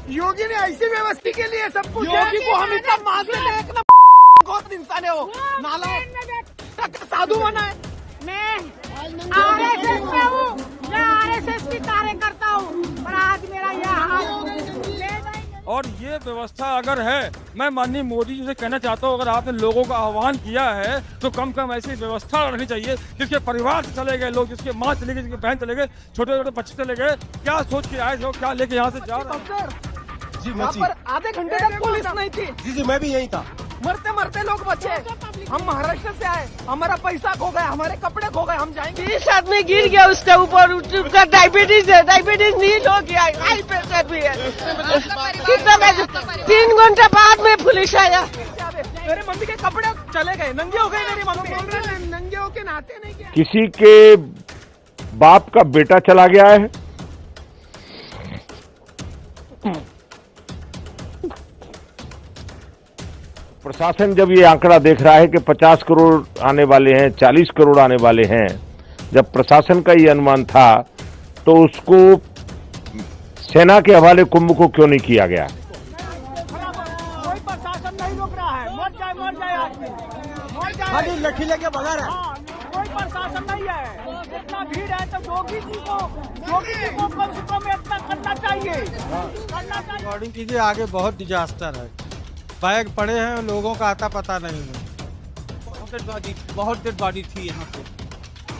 योगी ने ऐसी व्यवस्था के लिए सब कुछ, योगी को हम इतना मानते थे, इतना बहुत इंसान है वो, नाला साधु बना है। मैं आरएसएस में हूँ, मैं आरएसएस की कार्यकर्ता हूँ, पर आज मेरा यह हाल। और ये व्यवस्था अगर है, मैं माननीय मोदी जी से कहना चाहता हूँ, अगर आपने लोगों का आह्वान किया है तो कम से कम ऐसी व्यवस्था रखनी चाहिए जिसके परिवार से चले गए लोग, जिसके माँ चले गए, जिसके बहन चले गए, छोटे छोटे बच्चे चले गए, क्या सोच के आए थे, क्या लेके यहाँ से जा रहे हैं। यहाँ पर आधे घंटे तक पुलिस नहीं थी। जी मैं भी यही था। मरते मरते लोग बचे। हम महाराष्ट्र से आए, हमारा पैसा खो गया, हमारे कपड़े खो गए, हम जाएंगे। 20 आदमी गिर गया उसके ऊपर, उसका डायबिटीज है, डायबिटीज नील हो गया, हाई प्रेशर भी है। कितना 3 घंटे बाद में पुलिस आया। मेरे मम्मी के कपड़े चले गए, नंगे हो गए मेरी मम्मी। नंगे हो के नहाते नहीं क्या? किसी के बाप का बेटा चला गया है, प्रशासन जब ये आंकड़ा देख रहा है कि 50 करोड़ आने वाले हैं, 40 करोड़ आने वाले हैं, जब प्रशासन का ये अनुमान था तो उसको सेना के हवाले कुंभ को क्यों नहीं किया गया? कोई प्रशासन नहीं रोक रहा है, मर जाए आदमी, मर जाए। खाली लठी लेके भगा रहा है। कोई प्रशासन नहीं है। इतना भीड़ है तो योगी जी को कम से कम इतना करना चाहिए। रिकॉर्डिंग कीजिए, आगे बहुत डिजास्टर है। बैग पड़े हैं, लोगों का आता पता नहीं है। बहुत डेड बॉडी थी यहाँ पे।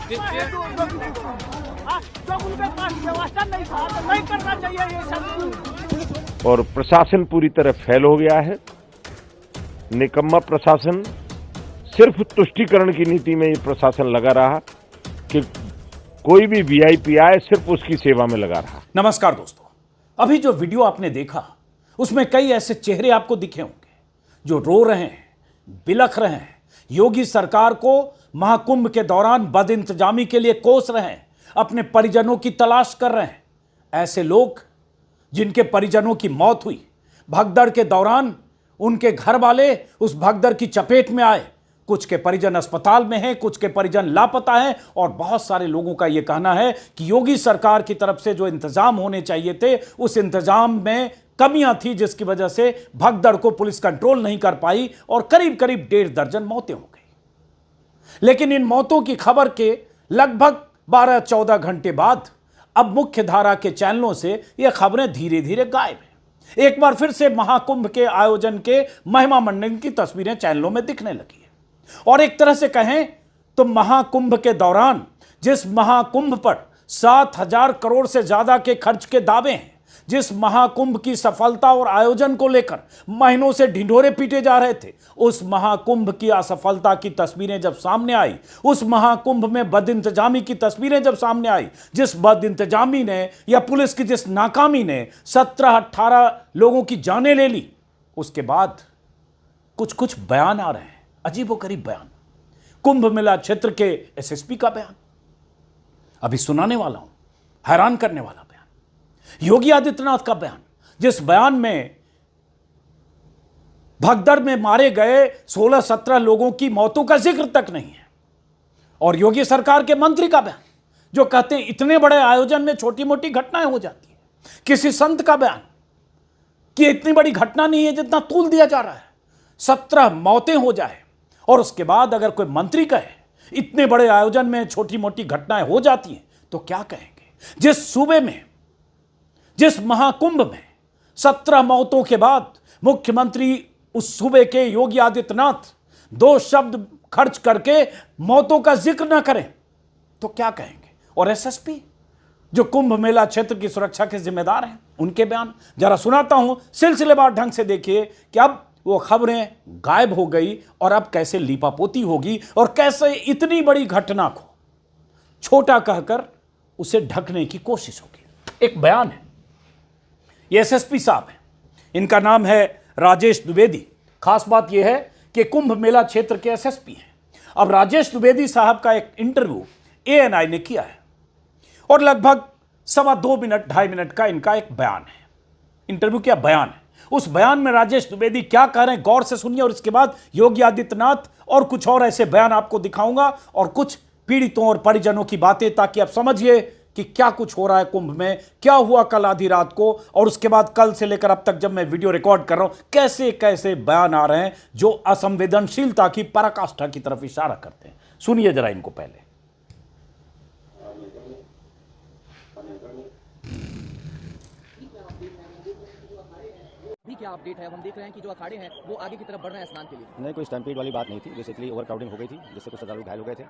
जो उनके पास व्यवस्था नहीं था तो नहीं करना चाहिए ये सब। और प्रशासन पूरी तरह फेल हो गया है, निकम्मा प्रशासन। सिर्फ तुष्टीकरण की नीति में ये प्रशासन लगा रहा कि कोई भी वीआईपी आए सिर्फ उसकी सेवा में लगा रहा। नमस्कार दोस्तों, अभी जो वीडियो आपने देखा उसमें कई ऐसे चेहरे आपको दिखे होंगे जो रो रहे हैं, बिलख रहे हैं, योगी सरकार को महाकुंभ के दौरान बदइंतजामी के लिए कोस रहे हैं, अपने परिजनों की तलाश कर रहे हैं। ऐसे लोग जिनके परिजनों की मौत हुई भगदड़ के दौरान, उनके घर वाले उस भगदड़ की चपेट में आए, कुछ के परिजन अस्पताल में हैं, कुछ के परिजन लापता हैं, और बहुत सारे लोगों का यह कहना है कि योगी सरकार की तरफ से जो इंतजाम होने चाहिए थे उस इंतजाम में कमियां थी, जिसकी वजह से भगदड़ को पुलिस कंट्रोल नहीं कर पाई और करीब करीब 1.5 दर्जन मौतें हो गई। लेकिन इन मौतों की खबर के लगभग 12-14 घंटे बाद अब मुख्य धारा के चैनलों से यह खबरें धीरे धीरे गायब हैं। एक बार फिर से महाकुंभ के आयोजन के महिमा मंडन की तस्वीरें चैनलों में दिखने लगी है। और एक तरह से कहें तो महाकुंभ के दौरान जिस महाकुंभ पर 7,000 करोड़ से ज्यादा के खर्च के दावे हैं, जिस महाकुंभ की सफलता और आयोजन को लेकर महीनों से ढिंढोरे पीटे जा रहे थे, उस महाकुंभ की असफलता की तस्वीरें जब सामने आई, उस महाकुंभ में बदइंतजामी की तस्वीरें जब सामने आई, जिस बदइंतजामी ने या पुलिस की जिस नाकामी ने 17-18 लोगों की जानें ले ली, उसके बाद कुछ बयान आ रहे हैं, अजीबोगरीब बयान। कुंभ मेला क्षेत्र के एसएसपी का बयान अभी सुनाने वाला हूं, हैरान करने वाला बयान। योगी आदित्यनाथ का बयान, जिस बयान में भगदड़ में मारे गए 16-17 लोगों की मौतों का जिक्र तक नहीं है। और योगी सरकार के मंत्री का बयान जो कहते हैं इतने बड़े आयोजन में छोटी मोटी घटनाएं हो जाती है। किसी संत का बयान कि इतनी बड़ी घटना नहीं है जितना तूल दिया जा रहा है, 17 मौतें हो जाए। और उसके बाद अगर कोई मंत्री कहे इतने बड़े आयोजन में छोटी मोटी घटनाएं हो जाती हैं तो क्या कहेंगे? जिस सूबे में, जिस महाकुंभ में 17 मौतों के बाद मुख्यमंत्री उस सूबे के योगी आदित्यनाथ 2 शब्द खर्च करके मौतों का जिक्र ना करें तो क्या कहेंगे? और एसएसपी जो कुंभ मेला क्षेत्र की सुरक्षा के जिम्मेदार हैं, उनके बयान जरा सुनाता हूं, सिलसिलेवार ढंग से देखिए कि अब वो खबरें गायब हो गई और अब कैसे लीपापोती होगी और कैसे इतनी बड़ी घटना को छोटा कहकर उसे ढकने की कोशिश होगी। एक बयान है, ये एसएसपी साहब हैं, इनका नाम है राजेश द्विवेदी। खास बात यह है कि कुंभ मेला क्षेत्र के एसएसपी हैं। अब राजेश द्विवेदी साहब का एक इंटरव्यू एएनआई ने किया है और लगभग 2.25 मिनट 2.5 मिनट का इनका एक बयान है। इंटरव्यू क्या बयान है, उस बयान में राजेश द्विवेदी क्या कह रहे हैं गौर से सुनिए, और इसके बाद योगी आदित्यनाथ और कुछ और ऐसे बयान आपको दिखाऊंगा और कुछ पीड़ितों और परिजनों की बातें, ताकि आप समझिए कि क्या कुछ हो रहा है कुंभ में, क्या हुआ कल आधी रात को, और उसके बाद कल से लेकर अब तक जब मैं वीडियो रिकॉर्ड कर रहा हूं कैसे कैसे बयान आ रहे हैं जो असंवेदनशीलता की पराकाष्ठा की तरफ इशारा करते हैं। सुनिए जरा इनको पहले। अभी क्या अपडेट है? हम देख रहे हैं कि जो अखाड़े हैं वो आगे की तरफ बढ़ रहे हैं स्नान के लिए। नहीं, कोई स्टैम्पेड वाली बात नहीं थी। बेसिकली ओवर क्राउडिंग हो गई थी जिससे कुछ श्रद्धालु घायल हो गए थे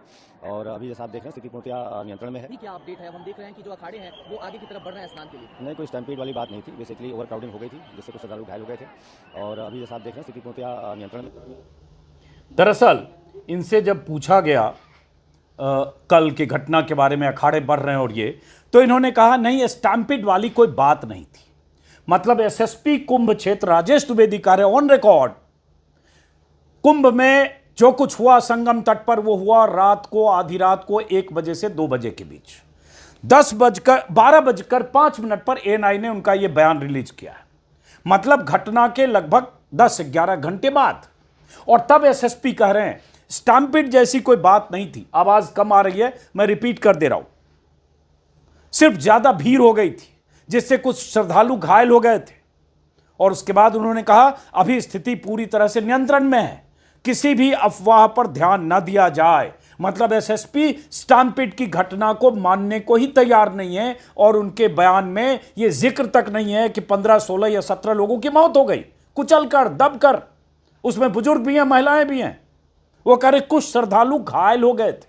और अभी जैसा आप देख रहे हैं स्थिति पूर्णतया नियंत्रण में है। अभी क्या अपडेट है? हम देख रहे हैं कि जो अखाड़े हैं वो आगे की तरफ बढ़ रहे हैं स्नान के लिए। नहीं, कोई स्टैम्पेड वाली बात नहीं थी। बेसिकली ओवर क्राउडिंग हो गई थी जिससे कुछ श्रद्धालु घायल हो गए थे और अभी जैसा आप देख रहे हैं स्थिति पूर्णतया नियंत्रण में। दरअसल इनसे जब पूछा गया कल की घटना के बारे में, अखाड़े बढ़ रहे हैं और ये, तो इन्होंने कहा नहीं, स्टैम्पेड वाली कोई बात नहीं थी। मतलब एसएसपी कुंभ क्षेत्र राजेश द्विवेदी कह रहे ऑन रिकॉर्ड, कुंभ में जो कुछ हुआ संगम तट पर वो हुआ रात को, आधी रात को 1 बजे से 2 बजे के बीच। 12:05 पर एएनआई ने उनका यह बयान रिलीज किया है, मतलब घटना के लगभग 10-11 घंटे बाद। और तब एसएसपी कह रहे हैं स्टैम्पेड जैसी कोई बात नहीं थी। आवाज कम आ रही है, मैं रिपीट कर दे रहा हूं, सिर्फ ज्यादा भीड़ हो गई थी जिससे कुछ श्रद्धालु घायल हो गए थे। और उसके बाद उन्होंने कहा अभी स्थिति पूरी तरह से नियंत्रण में है, किसी भी अफवाह पर ध्यान न दिया जाए। मतलब एसएसपी स्टैम्पेड की घटना को मानने को ही तैयार नहीं है और उनके बयान में यह जिक्र तक नहीं है कि 15, 16 या 17 लोगों की मौत हो गई, कुचलकर, दबकर, उसमें बुजुर्ग भी हैं, महिलाएं भी हैं। वो कह रहे कुछ श्रद्धालु घायल हो गए थे।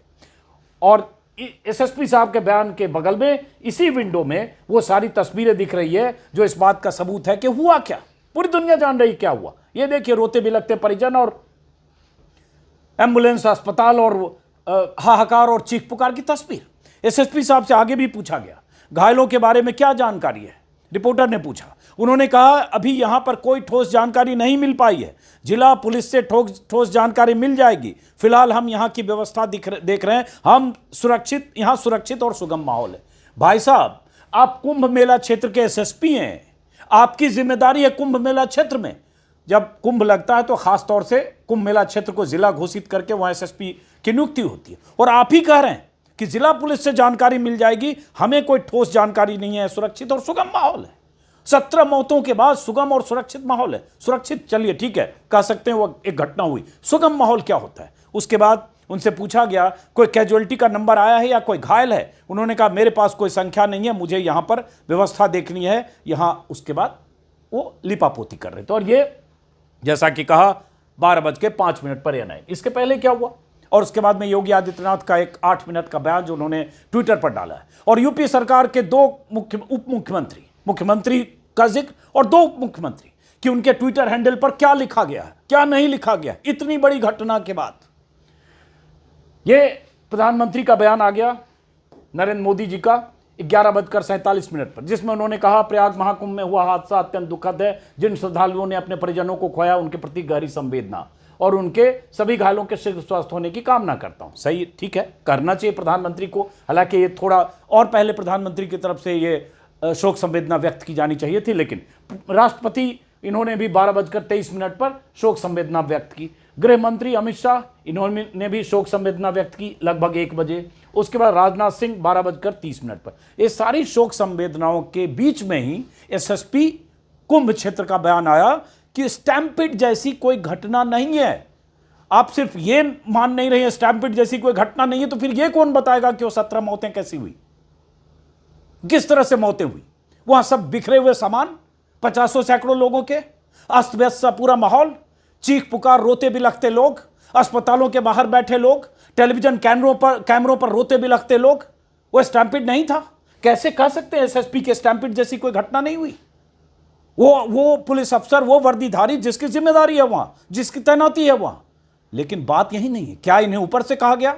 और एसएसपी साहब के बयान के बगल में इसी विंडो में वो सारी तस्वीरें दिख रही है जो इस बात का सबूत है कि हुआ क्या, पूरी दुनिया जान रही क्या हुआ। ये देखिए रोते बिलखते परिजन और एम्बुलेंस, अस्पताल और हाहाकार और चीख पुकार की तस्वीर। एसएसपी साहब से आगे भी पूछा गया घायलों के बारे में क्या जानकारी है, रिपोर्टर ने पूछा। उन्होंने कहा अभी यहां पर कोई ठोस जानकारी नहीं मिल पाई है, जिला पुलिस से ठोस जानकारी मिल जाएगी। फिलहाल हम यहां की व्यवस्था देख रहे हैं, हम सुरक्षित, यहां सुरक्षित और सुगम माहौल है। भाई साहब, आप कुंभ मेला क्षेत्र के एसएसपी हैं, आपकी जिम्मेदारी है कुंभ मेला क्षेत्र में। जब कुंभ लगता है तो खास तौर से कुंभ मेला क्षेत्र को जिला घोषित करके वहां एसएसपी की नियुक्ति होती है। और आप ही कह रहे हैं कि जिला पुलिस से जानकारी मिल जाएगी, हमें कोई ठोस जानकारी नहीं है, सुरक्षित और सुगम माहौल है। 17 मौतों के बाद सुगम और सुरक्षित माहौल है। सुरक्षित चलिए ठीक है, कह सकते हैं वो एक घटना हुई, सुगम माहौल क्या होता है। उसके बाद उनसे पूछा गया कोई कैजुअलिटी का नंबर आया है या कोई घायल है। उन्होंने कहा मेरे पास कोई संख्या नहीं है, मुझे यहां पर व्यवस्था देखनी है यहां। उसके बाद वो लिपापोती कर रहे थे। और ये जैसा कि कहा 12:05 पर एएनआई। इसके पहले क्या हुआ और उसके बाद में योगी आदित्यनाथ का एक 8 मिनट का बयान जो उन्होंने ट्विटर पर डाला है। और यूपी सरकार के 2 उप मुख्यमंत्री, मुख्यमंत्री का जिक्र और 2 उप मुख्यमंत्री कि उनके ट्विटर हैंडल पर क्या लिखा गया है, क्या नहीं लिखा गया। इतनी बड़ी घटना के बाद ये प्रधानमंत्री का बयान आ गया नरेंद्र मोदी जी का 11:47 पर, जिसमें उन्होंने कहा प्रयाग महाकुंभ में हुआ हादसा अत्यंत दुखद है। जिन श्रद्धालुओं ने अपने परिजनों को खोया उनके प्रति गहरी संवेदना और उनके सभी घायलों के शीघ्र स्वस्थ होने की कामना करता हूं। सही, ठीक है, करना चाहिए प्रधानमंत्री को। हालांकि ये थोड़ा और पहले प्रधानमंत्री की तरफ से ये शोक संवेदना व्यक्त की जानी चाहिए थी, लेकिन राष्ट्रपति इन्होंने भी 12:23 पर शोक संवेदना व्यक्त की। गृह मंत्री अमित शाह इन्होंने भी शोक संवेदना व्यक्त की लगभग 1 बजे। उसके बाद राजनाथ सिंह 12:30 पर। ये सारी शोक संवेदनाओं के बीच में ही एसएसपी कुंभ क्षेत्र का बयान आया कि स्टैम्पेड जैसी कोई घटना नहीं है। आप सिर्फ ये मान नहीं रहे स्टैम्पेड जैसी कोई घटना नहीं है, तो फिर ये कौन बताएगा कि वो 17 मौतें कैसी हुई, किस तरह से मौतें हुई। वहां सब बिखरे हुए सामान, 50 सैकड़ों लोगों के, अस्त व्यस्त सा पूरा माहौल, चीख पुकार, रोते बिलखते लोग, अस्पतालों के बाहर बैठे लोग, टेलीविजन कैमरों पर रोते बिलखते लोग। वो स्टैम्पेड नहीं था। कैसे कह सकते हैं एसएसपी के स्टैम्पेड जैसी कोई घटना नहीं हुई। वो पुलिस अफसर, वो वर्दीधारी जिसकी जिम्मेदारी है वहां, जिसकी तैनाती है वहां। लेकिन बात यही नहीं है। क्या इन्हें ऊपर से कहा गया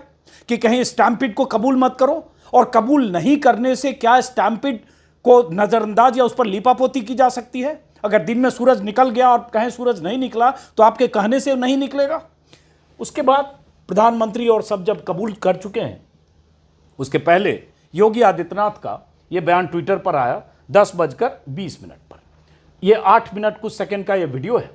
कि कहीं स्टैम्पेड को कबूल मत करो, और कबूल नहीं करने से क्या स्टैम्पेड को नजरअंदाज या उस पर लीपापोती की जा सकती है? अगर दिन में सूरज निकल गया और कहें सूरज नहीं निकला तो आपके कहने से नहीं निकलेगा। उसके बाद प्रधानमंत्री और सब जब कबूल कर चुके हैं, उसके पहले योगी आदित्यनाथ का यह बयान ट्विटर पर आया 10:20 पर। यह 8 मिनट कुछ सेकंड का यह वीडियो है।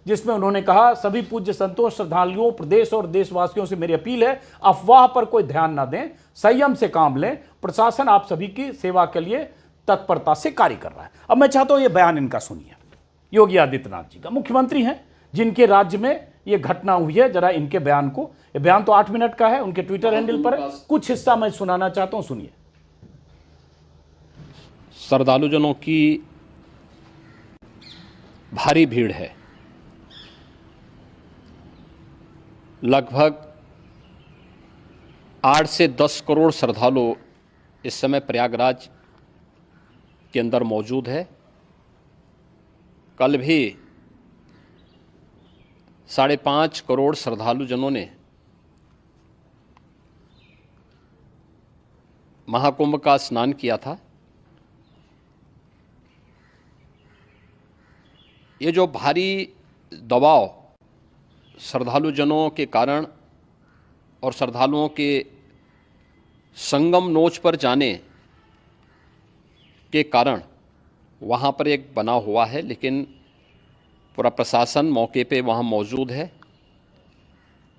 जिसमें उन्होंने कहा, सभी पूज्य संतों, श्रद्धालुओं, प्रदेश और देशवासियों से मेरी अपील है, अफवाह पर कोई ध्यान न दें, संयम से काम लें। प्रशासन आप सभी की सेवा के लिए तत्परता से कार्य कर रहा है। अब मैं चाहता हूं ये बयान इनका सुनिए, योगी आदित्यनाथ जी का। मुख्यमंत्री हैं जिनके राज्य में ये घटना हुई है, जरा इनके बयान को, ये बयान तो 8 मिनट का है, उनके ट्विटर हैंडल पर है, कुछ हिस्सा मैं सुनाना चाहता हूं, सुनिए। श्रद्धालुजनों की भारी भीड़ है, लगभग 8 से 10 करोड़ श्रद्धालु इस समय प्रयागराज के अंदर मौजूद है। कल भी 5.5 करोड़ श्रद्धालुजनों ने महाकुंभ का स्नान किया था। ये जो भारी दबाव श्रद्धालुजनों के कारण और श्रद्धालुओं के संगम नोच पर जाने के कारण वहाँ पर एक बना हुआ है, लेकिन पूरा प्रशासन मौके पे वहाँ मौजूद है।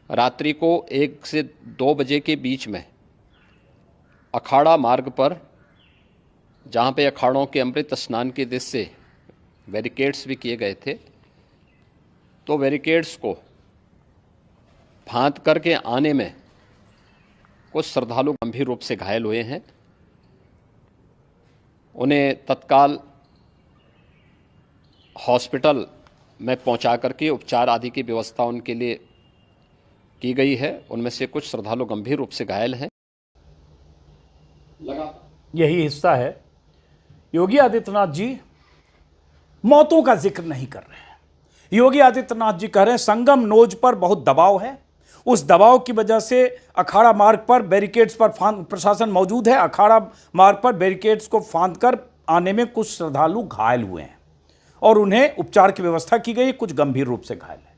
रात्रि को 1 से 2 बजे के बीच में अखाड़ा मार्ग पर, जहाँ पे अखाड़ों के अमृत स्नान के दृश्य से बैरिकेड्स भी किए गए थे, तो बैरिकेड्स को फांद करके आने में कुछ श्रद्धालु गंभीर रूप से घायल हुए हैं। उन्हें तत्काल हॉस्पिटल में पहुंचा करके उपचार आदि की व्यवस्था उनके लिए की गई है। उनमें से कुछ श्रद्धालु गंभीर रूप से घायल हैं। यही हिस्सा है। योगी आदित्यनाथ जी मौतों का जिक्र नहीं कर रहे हैं। योगी आदित्यनाथ जी कह रहे हैं संगम नोज पर बहुत दबाव है, उस दबाव की वजह से अखाड़ा मार्ग पर बैरिकेड्स पर प्रशासन मौजूद है, अखाड़ा मार्ग पर बैरिकेड्स को फांद कर आने में कुछ श्रद्धालु घायल हुए हैं और उन्हें उपचार की व्यवस्था की गई, कुछ गंभीर रूप से घायल है।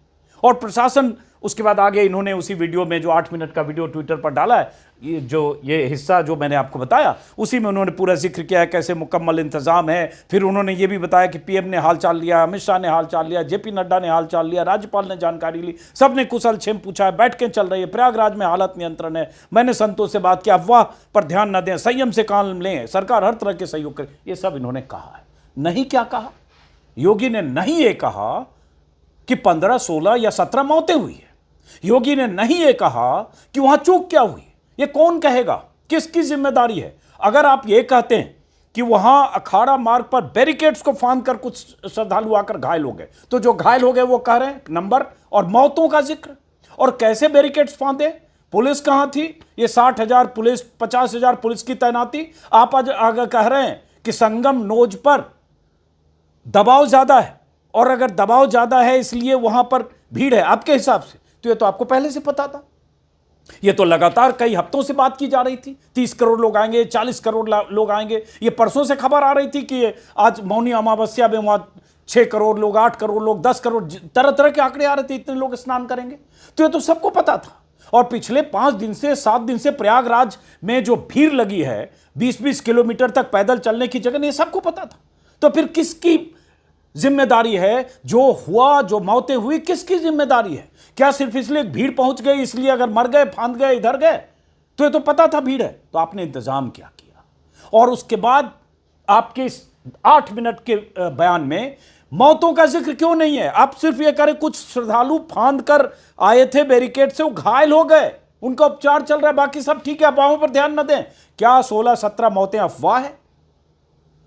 और प्रशासन उसके बाद आगे इन्होंने उसी वीडियो में जो 8 मिनट का वीडियो ट्विटर पर डाला है, ये हिस्सा जो मैंने आपको बताया, उसी में उन्होंने पूरा जिक्र किया है कैसे मुकम्मल इंतजाम है। फिर उन्होंने ये भी बताया कि पीएम ने हाल चाल लिया, अमित शाह ने हाल चाल लिया, जेपी नड्डा ने हाल चाल लिया, राज्यपाल ने जानकारी ली, सबने कुशल क्षेम पूछा है, बैठकें चल रही है, प्रयागराज में हालत नियंत्रण है, मैंने संतों से बात की, अफवाह पर ध्यान न दें, संयम से काम लें, सरकार हर तरह के सहयोग करे, ये सब इन्होंने कहा है। नहीं क्या कहा योगी ने? नहीं ये कहा कि 15, 16 या 17 मौतें हुई है। योगी ने नहीं ये कहा कि वहां चूक क्या हुई। ये कौन कहेगा, किसकी जिम्मेदारी है? अगर आप ये कहते हैं कि वहां अखाड़ा मार्ग पर बैरिकेड्स को फांद कर कुछ श्रद्धालु आकर घायल हो गए, तो जो घायल हो गए वो कह रहे हैं नंबर और मौतों का जिक्र। और कैसे बैरिकेड्स फांदे? पुलिस कहां थी? ये 60,000 पुलिस, 50,000 पुलिस की तैनाती। आप आज आगे कह रहे हैं कि संगम नोज पर दबाव ज्यादा है, और अगर दबाव ज्यादा है इसलिए वहां पर भीड़ है आपके हिसाब से, तो ये तो आपको पहले से पता था। ये तो लगातार कई हफ्तों से बात की जा रही थी, 30 करोड़ लोग आएंगे, 40 करोड़ लोग आएंगे। ये परसों से खबर आ रही थी कि ये आज मौनी अमावस्या में वहां 6 करोड़ लोग, 8 करोड़ लोग, 10 करोड़, तरह तरह के आंकड़े आ रहे थे, इतने लोग स्नान करेंगे। तो ये तो सबको पता था। और पिछले 5 दिन से 7 दिन से प्रयागराज में जो भीड़ लगी है, 20-20 किलोमीटर तक पैदल चलने की जगह, ये सबको पता था। तो फिर किसकी जिम्मेदारी है? जो हुआ, जो मौतें हुई, किसकी जिम्मेदारी है? क्या सिर्फ इसलिए भीड़ पहुंच गई, इसलिए अगर मर गए, फांद गए, इधर गए? तो ये तो पता था भीड़ है, तो आपने इंतजाम क्या किया? और उसके बाद आपके इस 8 मिनट के बयान में मौतों का जिक्र क्यों नहीं है? आप सिर्फ ये करें कुछ श्रद्धालु फांद कर आए थे बैरिकेड से, वो घायल हो गए, उनका उपचार चल रहा है, बाकी सब ठीक है, अफवाहों पर ध्यान न दें। क्या 16-17 मौतें अफवाह है?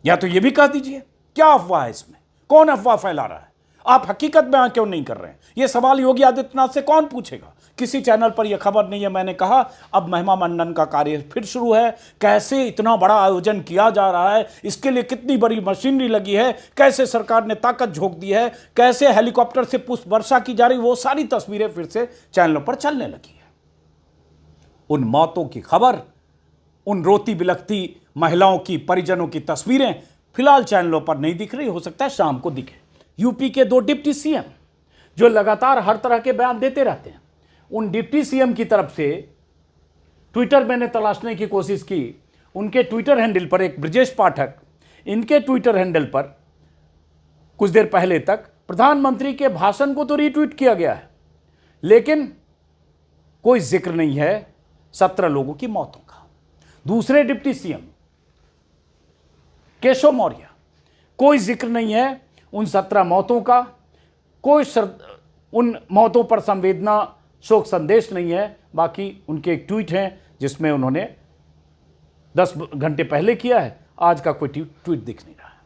या तो ये भी कह दीजिए क्या अफवाह है इसमें, कौन अफवाह फैला रहा है? आप हकीकत बयां क्यों नहीं कर रहे हैं? यह सवाल योगी आदित्यनाथ से कौन पूछेगा? किसी चैनल पर यह खबर नहीं है। मैंने कहा अब महिमा मंडन का कार्य फिर शुरू है। कैसे इतना बड़ा आयोजन किया जा रहा है, इसके लिए कितनी बड़ी मशीनरी लगी है, कैसे सरकार ने ताकत झोंक दी है, कैसे हेलीकॉप्टर से पुष्प वर्षा की जा रही, वो सारी तस्वीरें फिर से चैनलों पर चलने लगी है। उन मौतों की खबर, उन रोती बिलखती महिलाओं की, परिजनों की तस्वीरें फिलहाल चैनलों पर नहीं दिख रही, हो सकता है शाम को दिखे। यूपी के 2 डिप्टी सीएम जो लगातार हर तरह के बयान देते रहते हैं, उन डिप्टी सीएम की तरफ से ट्विटर मैंने तलाशने की कोशिश की। उनके ट्विटर हैंडल पर एक ब्रजेश पाठक, इनके ट्विटर हैंडल पर कुछ देर पहले तक प्रधानमंत्री के भाषण को तो रीट्वीट किया गया है, लेकिन कोई जिक्र नहीं है 17 लोगों की मौतों का। दूसरे डिप्टी सीएम केशव मौर्य, कोई जिक्र नहीं है उन 17 मौतों का, कोई उन मौतों पर संवेदना शोक संदेश नहीं है। बाकी उनके एक ट्वीट हैं जिसमें उन्होंने 10 घंटे पहले किया है, आज का कोई ट्वीट दिख नहीं रहा है।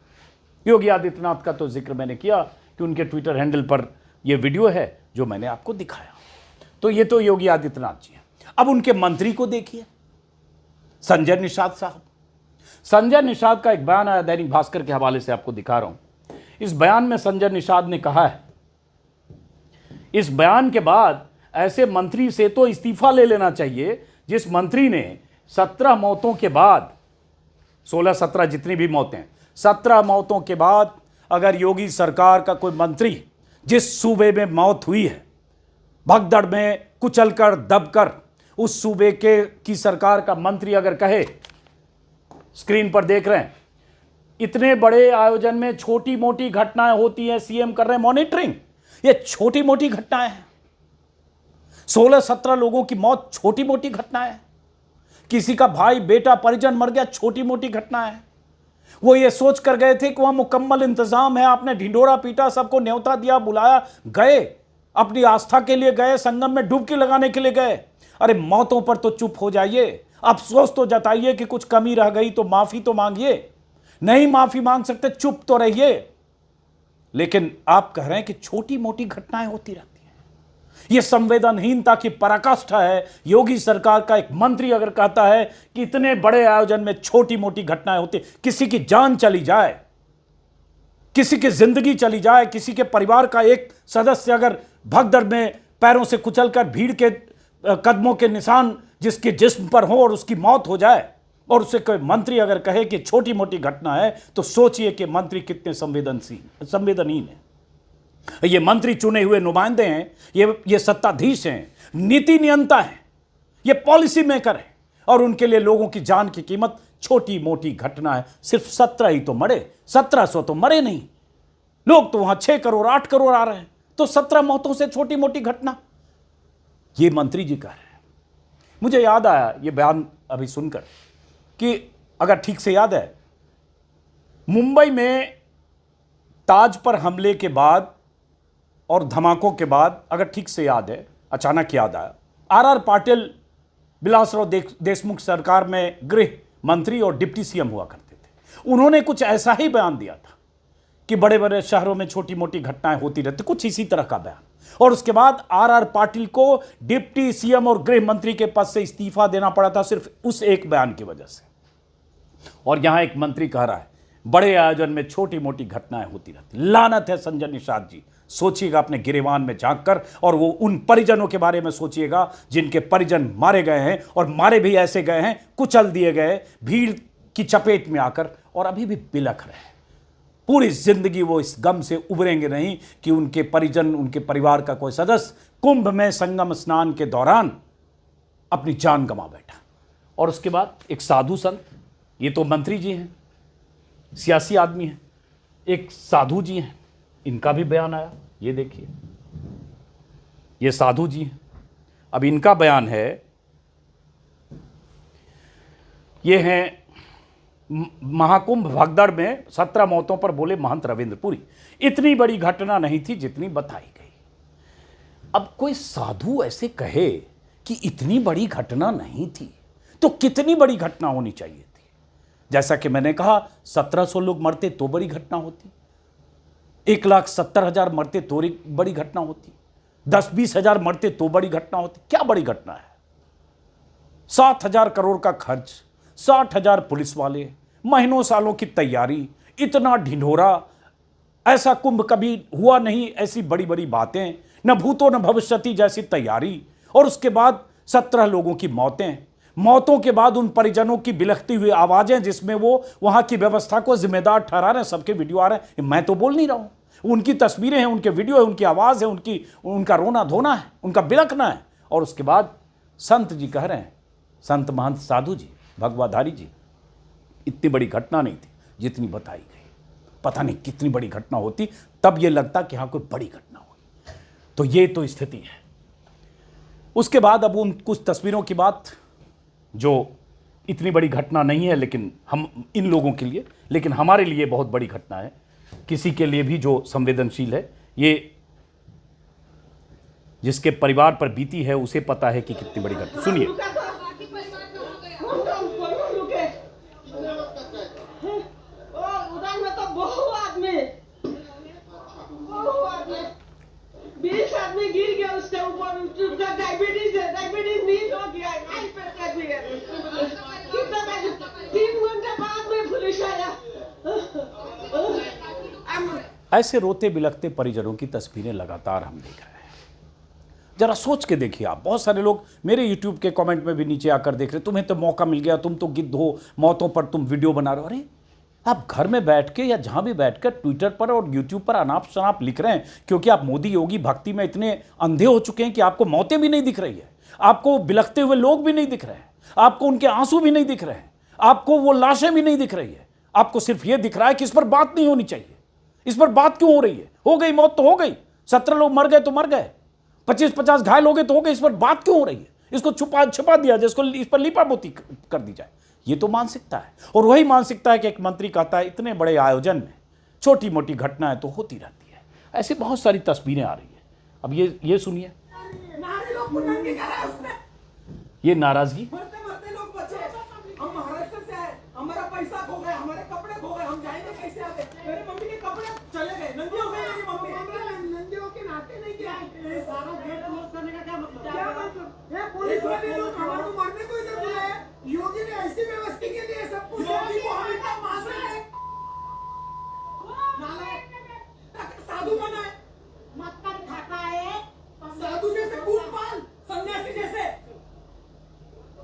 योगी आदित्यनाथ का तो जिक्र मैंने किया कि उनके ट्विटर हैंडल पर यह वीडियो है जो मैंने आपको दिखाया। तो ये तो योगी आदित्यनाथ जी हैं। अब उनके मंत्री को देखिए, संजय निषाद साहब। संजय निषाद का एक बयान आया, दैनिक भास्कर के हवाले से आपको दिखा रहा हूं। इस बयान में संजय निषाद ने कहा है, इस बयान के बाद ऐसे मंत्री से तो इस्तीफा ले लेना चाहिए जिस मंत्री ने 17 मौतों के बाद, 16-17 जितनी भी मौतें, 17 मौतों के बाद अगर योगी सरकार का कोई मंत्री जिस सूबे में मौत हुई है, भगदड़ में कुचलकर दबकर, उस सूबे की सरकार का मंत्री अगर कहे, स्क्रीन पर देख रहे हैं, इतने बड़े आयोजन में छोटी मोटी घटनाएं होती हैं, सीएम कर रहे हैं मॉनिटरिंग, ये छोटी मोटी घटनाएं हैं। 16-17 लोगों की मौत छोटी मोटी घटनाएं हैं। किसी का भाई बेटा परिजन मर गया, छोटी मोटी घटना है। वो ये सोच कर गए थे कि वहां मुकम्मल इंतजाम है, आपने ढिंढोरा पीटा, सबको न्योता दिया, बुलाया, गए, अपनी आस्था के लिए गए, संगम में डुबकी लगाने के लिए गए। अरे मौतों पर तो चुप हो जाइए, अफसोस तो जताइए कि कुछ कमी रह गई तो माफी तो मांगिए, नहीं माफी मांग सकते चुप तो रहिए। लेकिन आप कह रहे हैं कि छोटी मोटी घटनाएं होती रहती हैं। यह संवेदनहीनता की पराकाष्ठा है। योगी सरकार का एक मंत्री अगर कहता है कि इतने बड़े आयोजन में छोटी मोटी घटनाएं होती, किसी की जान चली जाए, किसी की जिंदगी चली जाए, किसी के परिवार का एक सदस्य अगर भगदड़ में पैरों से कुचलकर भीड़ के कदमों के निशान जिसके जिस्म पर हो और उसकी मौत हो जाए, और उसे कोई मंत्री अगर कहे कि छोटी मोटी घटना है, तो सोचिए कि मंत्री कितने संवेदनहीन है। ये मंत्री चुने हुए नुमाइंदे हैं, ये सत्ताधीश हैं, नीति नियंता हैं, ये पॉलिसी मेकर हैं, और उनके लिए लोगों की जान की कीमत छोटी मोटी घटना है। सिर्फ 17 ही तो मरे, 1700 तो मरे नहीं, लोग तो वहां 6 करोड़ 8 करोड़ आ रहे हैं, तो 17 मौतों से छोटी मोटी घटना, ये मंत्री जी कह रहे हैं। मुझे याद आया ये बयान अभी सुनकर कि अगर ठीक से याद है, मुंबई में ताज पर हमले के बाद और धमाकों के बाद, अगर ठीक से याद है, अचानक याद आया, आर पाटिल विलासराव देशमुख सरकार में गृह मंत्री और डिप्टी सीएम हुआ करते थे। उन्होंने कुछ ऐसा ही बयान दिया था कि बड़े बड़े शहरों में छोटी मोटी घटनाएं होती रहती, कुछ इसी तरह का बयान। और उसके बाद आर पाटिल को डिप्टी सीएम और गृह मंत्री के पद से इस्तीफा देना पड़ा था सिर्फ उस एक बयान की वजह से। और यहां एक मंत्री कह रहा है बड़े आयोजन में छोटी मोटी घटनाएं होती रहती। लानत है संजय निषाद जी, सोचिएगा अपने गिरेबान में झांककर, और वो उन परिजनों के बारे में सोचिएगा जिनके परिजन मारे गए हैं, और मारे भी ऐसे गए हैं, कुचल दिए गए भीड़ की चपेट में आकर, और अभी भी बिलख रहे हैं। पूरी जिंदगी वो इस गम से उबरेंगे नहीं कि उनके परिजन, उनके परिवार का कोई सदस्य कुंभ में संगम स्नान के दौरान अपनी जान गंवा बैठा। और उसके बाद एक साधु संत, ये तो मंत्री जी हैं, सियासी आदमी हैं, एक साधु जी हैं, इनका भी बयान आया। ये देखिए, ये साधु जी हैं, अब इनका बयान है, ये हैं महाकुंभ भगदड़ में 17 मौतों पर बोले महंत रविंद्र पुरी, इतनी बड़ी घटना नहीं थी जितनी बताई गई। अब कोई साधु ऐसे कहे कि इतनी बड़ी घटना नहीं थी, तो कितनी बड़ी घटना होनी चाहिए थी? जैसा कि मैंने कहा, 1700 लोग मरते तो बड़ी घटना होती, 1,70,000 मरते तो बड़ी घटना होती, 10-20 हजार मरते तो बड़ी घटना होती। क्या बड़ी घटना है? 7,000 करोड़ का खर्च, 60,000 पुलिस वाले, महीनों सालों की तैयारी, इतना ढिंढोरा, ऐसा कुंभ कभी हुआ नहीं, ऐसी बड़ी बड़ी बातें, न भूतो न भविष्यति जैसी तैयारी, और उसके बाद 17 लोगों की मौतें, मौतों के बाद उन परिजनों की बिलखती हुई आवाजें जिसमें वो वहां की व्यवस्था को जिम्मेदार ठहरा रहे हैं। सबके वीडियो आ रहे हैं, मैं तो बोल नहीं रहा हूं, उनकी तस्वीरें हैं, उनके वीडियो है, उनकी आवाज है, उनका रोना धोना है, उनका बिलखना है। और उसके बाद संत जी कह रहे हैं, संत महंत साधु जी, भगवाधारी जी, इतनी बड़ी घटना नहीं थी जितनी बताई गई। पता नहीं कितनी बड़ी घटना होती, तब ये लगता कि हाँ कोई बड़ी घटना हुई। तो ये तो स्थिति है। उसके बाद अब उन कुछ तस्वीरों की बात, जो इतनी बड़ी घटना नहीं है लेकिन हम इन लोगों के लिए, लेकिन हमारे लिए बहुत बड़ी घटना है, किसी के लिए भी जो संवेदनशील है। ये जिसके परिवार पर बीती है उसे पता है कि कितनी बड़ी घटना। सुनिए। उधर में तो बहुत आदमी 20 आदमी गिर गया उसके ऊपर, उसका डायबिटीज नील हो गया, हाई प्रेशर भी है। 3 घंटे बाद में पुलिस आया। ऐसे रोते बिलखते परिजनों की तस्वीरें लगातार हम देख रहे हैं। जरा सोच के देखिए आप। बहुत सारे लोग मेरे YouTube के कमेंट में भी नीचे आकर देख रहे, तुम्हें तो मौका मिल गया, तुम तो गिद्ध हो, मौतों पर तुम वीडियो बना रहे हो। अरे आप घर में बैठ के या जहां भी बैठकर ट्विटर पर और YouTube पर अनाप शनाप लिख रहे हैं क्योंकि आप मोदी योगी भक्ति में इतने अंधे हो चुके हैं कि आपको मौतें भी नहीं दिख रही है, आपको बिलखते हुए लोग भी नहीं दिख रहे हैं, आपको उनके आंसू भी नहीं दिख रहे हैं, आपको वो लाशें भी नहीं दिख रही है। आपको सिर्फ ये दिख रहा है कि इस पर बात नहीं होनी चाहिए। इस पर बात क्यों हो रही है? हो गई मौत तो हो गई, 17 लोग मर गए तो मर गए, 25-50 घायल हो गए तो हो गए, इस पर बात क्यों हो रही है? इसको छिपा दिया जाए, इसको इस पर लिपापोती कर दी जाए। ये तो मानसिकता है। और वही मानसिकता है कि एक मंत्री कहता है इतने बड़े आयोजन में छोटी मोटी घटनाएं तो होती रहती है। ऐसी बहुत सारी तस्वीरें आ रही है। अब ये सुनिए, ये नाराजगी। मरते लोग बचे, हम महाराष्ट्र से आए, हमारा पैसा खो गया, हमारे कपड़े खो गए, हम जाएंगे कैसे आगे? मेरी मम्मी के कपड़े चले गए, नंदी हो गई मेरी मम्मी। नंदी हो के नाते नहीं किया, ये सारा गेट क्लोज करने का क्या मतलब? क्या मतलब? ये पुलिस वाले लोग हमारे को मारने को इधर बुलाए। योगी ने ऐसी व्यवस्था के लिए सब कुछ, योगी को हम इतना मार रहे हैं, साधु बनाए, मक्खन खाता है, साधु जैसे कूटपाल, सन्यासी जैसे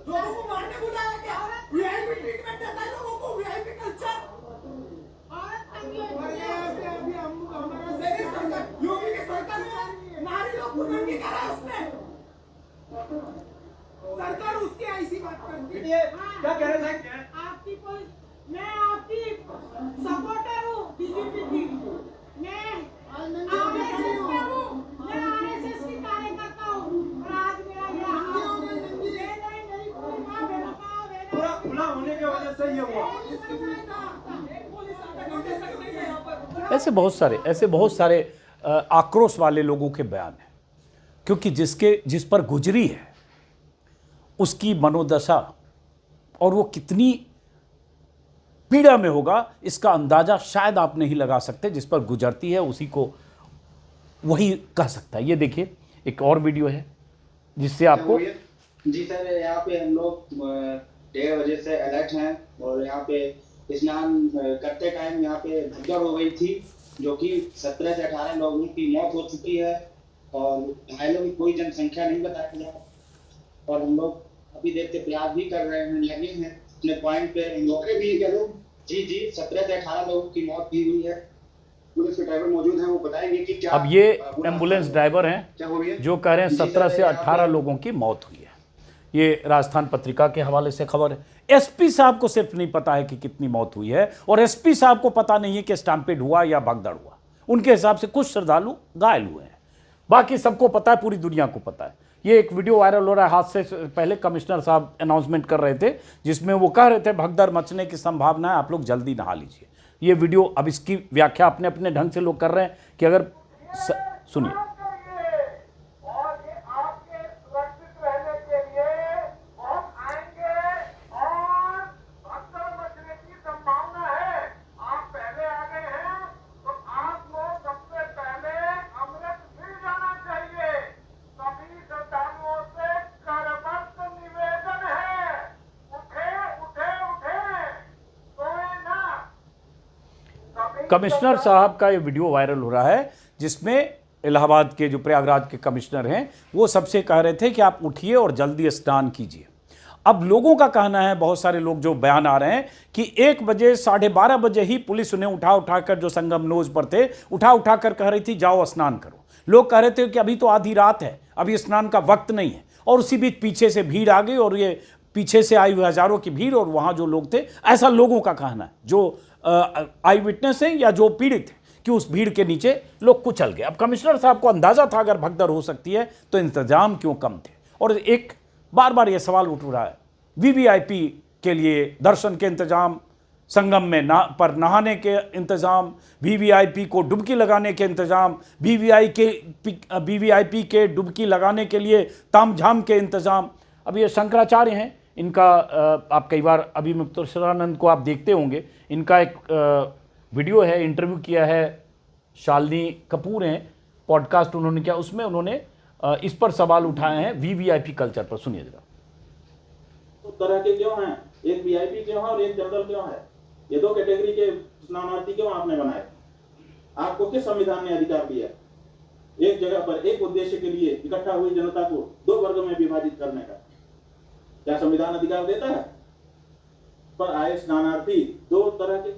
लोगों को मारने बुलाया क्या? वीआईपी ट्रीटमेंट देता है लोगों को, वीआईपी कल्चर। अभी हमारा सरकार, योगी की सरकार में नारी लोग को नंगी करा उसने। सरकार उसकी ऐसी बात करती है। क्या कह रहे हैं? आपकी कोई, मैं आपकी सपोर्टर हूँ बीजेपी की, मैं आरएसएस में हूँ, मैं आरएसएस की कार्यकर्ता हूँ। और आज मेरा पूरा खुला होने की वजह से ये हुआ। ऐसे बहुत सारे आक्रोश वाले लोगों के बयान हैं, क्योंकि जिस पर गुजरी है उसकी मनोदशा और वो कितनी पीड़ा में होगा इसका अंदाजा शायद आप नहीं लगा सकते। जिस पर गुजरती है उसी को वही कह सकता है। ये देखिए एक और वीडियो है जिससे आपको। जी सर, यहाँ पे हम लोग 1:30 बजे से अलर्ट हैं और यहाँ पे स्नान करते टाइम यहाँ पे भगदड़ हो गई थी, जो कि 17 से 18 लोगों की मौत हो चुकी है और घायलों की कोई जनसंख्या नहीं बताई गया। और हम लोग अभी देखते प्रयास भी कर रहे हैं, लगे हैं अपने पॉइंट पे। हम लोग भी जी 17 से 18 लोगों की मौत भी हुई है। पुलिस के ड्राइवर मौजूद हैं, वो बताएंगे कि क्या। अब ये एम्बुलेंस ड्राइवर हैं जो कह रहे हैं 17 से 18 लोगों की मौत हुई है। ये राजस्थान पत्रिका के हवाले से खबर है। एसपी साहब को सिर्फ नहीं पता है कि कितनी मौत हुई है, और एसपी साहब को पता नहीं है कि स्टैंपेड हुआ या भगदड़ हुआ। उनके हिसाब से कुछ श्रद्धालु घायल हुए हैं, बाकी सबको पता है, पूरी दुनिया को पता है। ये एक वीडियो वायरल हो रहा है, हादसे से पहले कमिश्नर साहब अनाउंसमेंट कर रहे थे जिसमें वो कह रहे थे भगदड़ मचने की संभावना है, आप लोग जल्दी नहा लीजिए। ये वीडियो, अब इसकी व्याख्या अपने अपने ढंग से लोग कर रहे हैं कि अगर सुनिए। कमिश्नर साहब का ये वीडियो वायरल हो रहा है जिसमें इलाहाबाद के जो प्रयागराज के कमिश्नर हैं वो सबसे कह रहे थे कि आप उठिए और जल्दी स्नान कीजिए। अब लोगों का कहना है, बहुत सारे लोग जो बयान आ रहे हैं कि 1 बजे 12:30 बजे ही पुलिस उन्हें उठा कर, जो संगम नोज पर थे, उठा कर कह रही थी जाओ स्नान करो। लोग कह रहे थे कि अभी तो आधी रात है, अभी स्नान का वक्त नहीं है। और उसी बीच पीछे से भीड़ आ गई और ये पीछे से आई हुई हजारों की भीड़ और वहाँ जो लोग थे, ऐसा लोगों का कहना है जो आई विटनेस हैं या जो पीड़ित हैं कि उस भीड़ के नीचे लोग कुचल गए। अब कमिश्नर साहब को अंदाजा था अगर भगदड़ हो सकती है तो इंतजाम क्यों कम थे। और एक बार बार ये सवाल उठ रहा है, वीवीआईपी के लिए दर्शन के इंतजाम, संगम में नहाने के इंतजाम, वीवीआईपी को डुबकी लगाने के इंतजाम, वीवीआईपी के डुबकी लगाने के लिए तामझाम के इंतजाम। अब ये शंकराचार्य हैं, इनका आप कई बार अभी मुक्तेश्वरानंद को आप देखते होंगे, इनका एक वीडियो है, इंटरव्यू किया है, शालिनी कपूर हैं, पॉडकास्ट उन्होंने किया, उसमें उन्होंने इस पर सवाल उठाए हैं वीवीआईपी कल्चर पर। सुनिए जरा। तो तरह के क्यों हैं, एक वीआईपी क्यों है और एक जनरल क्यों है? ये दो कैटेगरी के स्नानार्थी क्यों आपने बनाए? आपको किस संविधान ने अधिकार दिया एक जगह पर एक उद्देश्य के लिए इकट्ठा हुई जनता को दो वर्गों में विभाजित करने का? क्या संविधान अधिकार देता है? पर आए स्नानार्थी दो तरह के।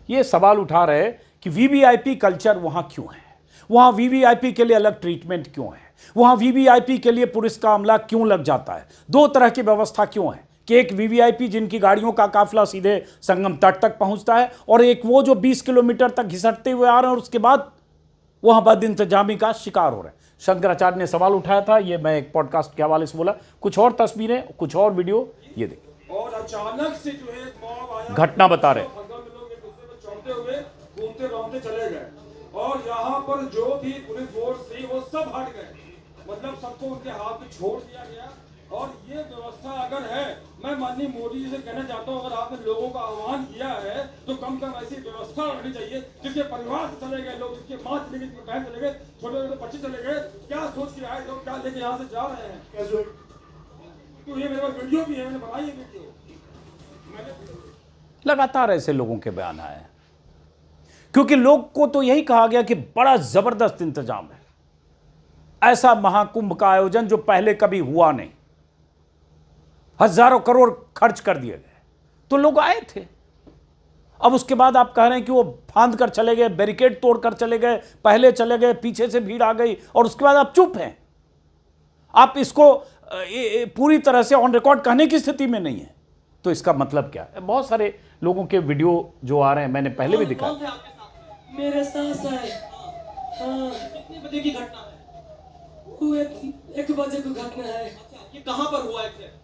ये सवाल उठा रहे कि वीवीआईपी कल्चर वहां क्यों है, वहां वीवीआईपी के लिए अलग ट्रीटमेंट क्यों है, वहां वीवीआईपी के लिए पुलिस का अमला क्यों लग जाता है, दो तरह की व्यवस्था क्यों है कि एक वीवीआईपी जिनकी गाड़ियों का काफिला सीधे संगम तट तक पहुंचता है और एक वो जो 20 किलोमीटर तक घिसटते हुए आ रहे हैं और उसके बाद वहां बद इंतजामी का शिकार हो रहे हैं। शंकराचार्य ने सवाल उठाया था, ये मैं एक पॉडकास्ट के हवाले से बोला। कुछ और तस्वीरें, कुछ और वीडियो, ये देखिए। और अचानक से जो है एक मॉब आया, घटना बता रहे, लोग एक दूसरे पर चढ़ते हुए घूमते घूमते चले गए और यहाँ पर जो भी पुलिस फोर्स थी वो सब हट गए, मतलब सबको उनके हाथ में छोड़ दिया गया। और ये व्यवस्था अगर है, मैं माननीय मोदी जी से कहना चाहता हूँ, अगर आपने लोगों का आह्वान किया है तो कम से कम ऐसी व्यवस्था रखनी चाहिए जिसके परिवार से चले गए लोग, जिसके माँ चले गए, जिसके बहन चले गए, छोटे छोटे बच्चे चले गए, क्या सोच के आए लोग, क्या लेके यहाँ से जा रहे हैं, कैसे? तो ये मेरे पास वीडियो भी है, मैंने बनाई है वीडियो। लगातार ऐसे लोगों के बयान आए हैं क्योंकि लोग को तो यही कहा गया कि बड़ा जबरदस्त इंतजाम है, ऐसा महाकुंभ का आयोजन जो पहले कभी हुआ नहीं, हजारों करोड़ खर्च कर दिए गए, तो लोग आए थे। अब उसके बाद आप कह रहे हैं कि वो फांद कर चले गए, बैरिकेड तोड़कर चले गए, पहले चले गए, पीछे से भीड़ आ गई और उसके बाद आप चुप हैं। आप इसको पूरी तरह से ऑन रिकॉर्ड कहने की स्थिति में नहीं है, तो इसका मतलब क्या है? बहुत सारे लोगों के वीडियो जो आ रहे हैं, मैंने पहले भी दिखाया। मेरे साथ है। हाँ, कितने बजे की घटना है? वो एक बजे को घटना है। ये कहाँ पर हुआ है?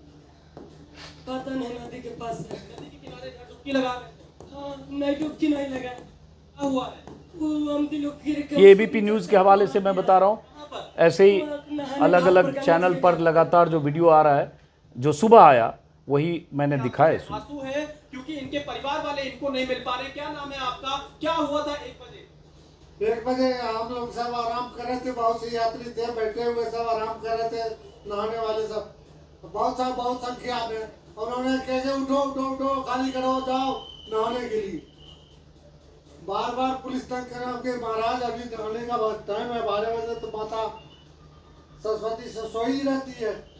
पता नहीं, नदी के पास है। नदी के किनारे डुबकी लगा रहे थे? हाँ, नहीं डुबकी नहीं लगा। क्या हुआ है? वो हम लोग गिर के। ये एबीपी न्यूज के हवाले से मैं बता रहा हूँ, ऐसे ही अलग अलग चैनल पर लगातार जो वीडियो आ रहा है, जो सुबह आया वही मैंने दिखाया। आंसू है क्योंकि इनके परिवार वाले इनको नहीं मिल पा रहे। क्या नाम है आपका? क्या हुआ था 1 बजे? 1 बजे हम लोग सब आराम कर रहे थे, बहुत से यात्री थे बैठे हुए, सब आराम कर रहे थे, नहाने वाले सब बहुत संख्या में। उन्होंने कहे उठो उठो उठो, खाली करो, जाओ नहाने के लिए। बार बार पुलिस तंग कर रहा कि महाराज अभी नहाने का टाइम है, 12 बजे तो माता सरस्वती से सोई रहती है,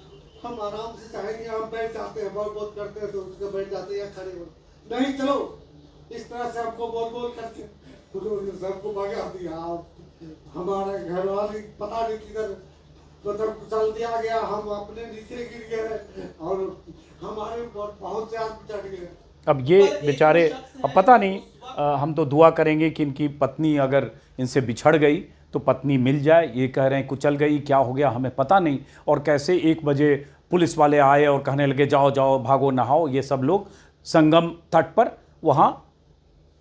हम आराम से चाहेंगे, हम बैठ जाते हैं, बहुत करते हैं तो उसके बैठ जाते हैं, खड़े हो नहीं, चलो। इस तरह से हमको बोल करके उन्होंने सबको भगा दिया। हमारे घर वाले पता नहीं किधर मतलब चल दिया गया, हम अपने नीचे गिर गए और हमारे बहुत से आदमी चढ़ गए। अब ये बेचारे, अब पता नहीं, हम तो दुआ करेंगे कि इनकी पत्नी अगर इनसे बिछड़ गई तो पत्नी मिल जाए। ये कह रहे हैं कुचल गई, क्या हो गया हमें पता नहीं। और कैसे 1 बजे पुलिस वाले आए और कहने लगे जाओ जाओ भागो नहाओ। ये सब लोग संगम तट पर वहाँ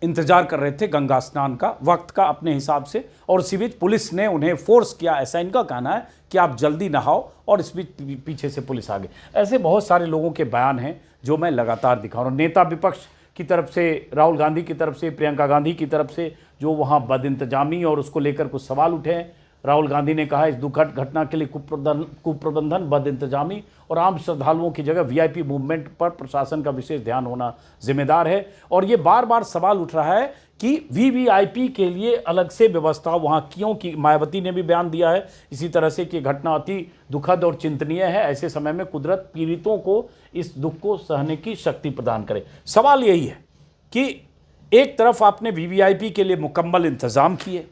इंतजार कर रहे थे गंगा स्नान का वक्त का अपने हिसाब से, और इसी बीच पुलिस ने उन्हें फोर्स किया, ऐसा इनका कहना है कि आप जल्दी नहाओ, और इस बीच पीछे से पुलिस आ गई। ऐसे बहुत सारे लोगों के बयान हैं जो मैं लगातार दिखा रहा हूँ। नेता विपक्ष की तरफ से, राहुल गांधी की तरफ से, प्रियंका गांधी की तरफ से जो वहाँ बदइंतजामी और उसको लेकर कुछ सवाल उठे हैं। राहुल गांधी ने कहा इस दुखद घटना के लिए कुप्रबंधन, बदइंतजामी और आम श्रद्धालुओं की जगह वीआईपी मूवमेंट पर प्रशासन का विशेष ध्यान होना जिम्मेदार है। और ये बार बार सवाल उठ रहा है कि वीवीआईपी के लिए अलग से व्यवस्था वहाँ क्यों की। मायावती ने भी बयान दिया है इसी तरह से कि घटना अति दुखद और चिंतनीय है, ऐसे समय में कुदरत पीड़ितों को इस दुख को सहने की शक्ति प्रदान करे। सवाल यही है कि एक तरफ आपने वीवीआईपी के लिए मुकम्मल इंतजाम किए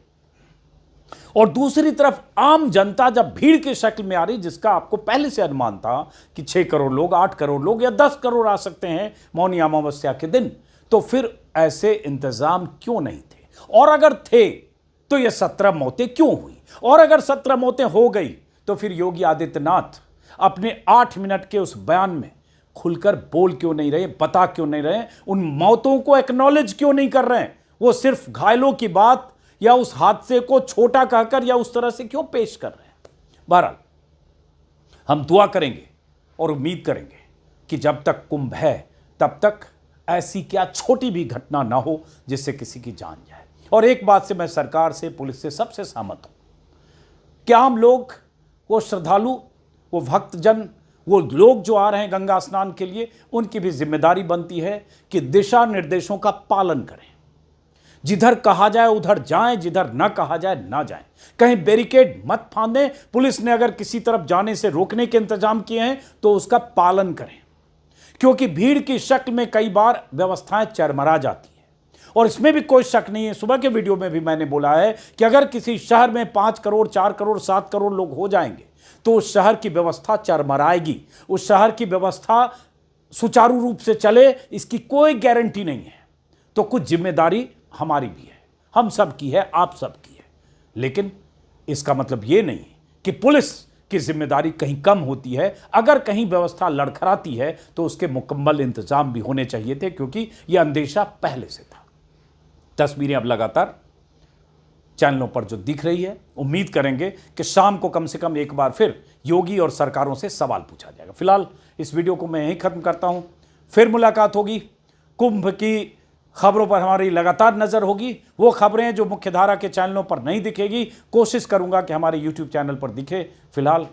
और दूसरी तरफ आम जनता जब भीड़ की शक्ल में आ रही, जिसका आपको पहले से अनुमान था कि 6 करोड़ लोग, 8 करोड़ लोग या 10 करोड़ आ सकते हैं मौनी अमावस्या के दिन, तो फिर ऐसे इंतजाम क्यों नहीं थे? और अगर थे तो ये 17 मौतें क्यों हुई? और अगर 17 मौतें हो गई तो फिर योगी आदित्यनाथ अपने 8 मिनट के उस बयान में खुलकर बोल क्यों नहीं रहे, बता क्यों नहीं रहे, उन मौतों को एक्नॉलेज क्यों नहीं कर रहे हैं? वो सिर्फ घायलों की बात या उस हादसे को छोटा कहकर या उस तरह से क्यों पेश कर रहे हैं? बहरहाल हम दुआ करेंगे और उम्मीद करेंगे कि जब तक कुंभ है तब तक ऐसी क्या छोटी भी घटना ना हो जिससे किसी की जान जाए। और एक बात से मैं सरकार से, पुलिस से सबसे सहमत हूं कि आम लोग, वो श्रद्धालु, वो भक्तजन, वो लोग जो आ रहे हैं गंगा स्नान के लिए, उनकी भी जिम्मेदारी बनती है कि दिशा निर्देशों का पालन करें। जिधर कहा जाए उधर जाएं, जिधर ना कहा जाए ना जाएं। कहीं बैरिकेड मत फांदें। पुलिस ने अगर किसी तरफ जाने से रोकने के इंतजाम किए हैं तो उसका पालन करें, क्योंकि भीड़ की शक्ल में कई बार व्यवस्थाएं चरमरा जाती हैं। और इसमें भी कोई शक नहीं है, सुबह के वीडियो में भी मैंने बोला है कि अगर किसी शहर में 5 करोड़, 4 करोड़, 7 करोड़ लोग हो जाएंगे तो उस शहर की व्यवस्था चरमराएगी। उस शहर की व्यवस्था सुचारू रूप से चले, इसकी कोई गारंटी नहीं है। तो कुछ जिम्मेदारी हमारी भी है, हम सब की है, आप सब की है। लेकिन इसका मतलब यह नहीं कि पुलिस की जिम्मेदारी कहीं कम होती है। अगर कहीं व्यवस्था लड़खड़ाती है तो उसके मुकम्मल इंतजाम भी होने चाहिए थे, क्योंकि यह अंदेशा पहले से था। तस्वीरें अब लगातार चैनलों पर जो दिख रही है, उम्मीद करेंगे कि शाम को कम से कम एक बार फिर योगी और सरकारों से सवाल पूछा जाएगा। फिलहाल इस वीडियो को मैं यहीं खत्म करता हूं। फिर मुलाकात होगी। कुंभ की खबरों पर हमारी लगातार नजर होगी। वो खबरें जो मुख्यधारा के चैनलों पर नहीं दिखेगी, कोशिश करूंगा कि हमारे YouTube चैनल पर दिखे। फिलहाल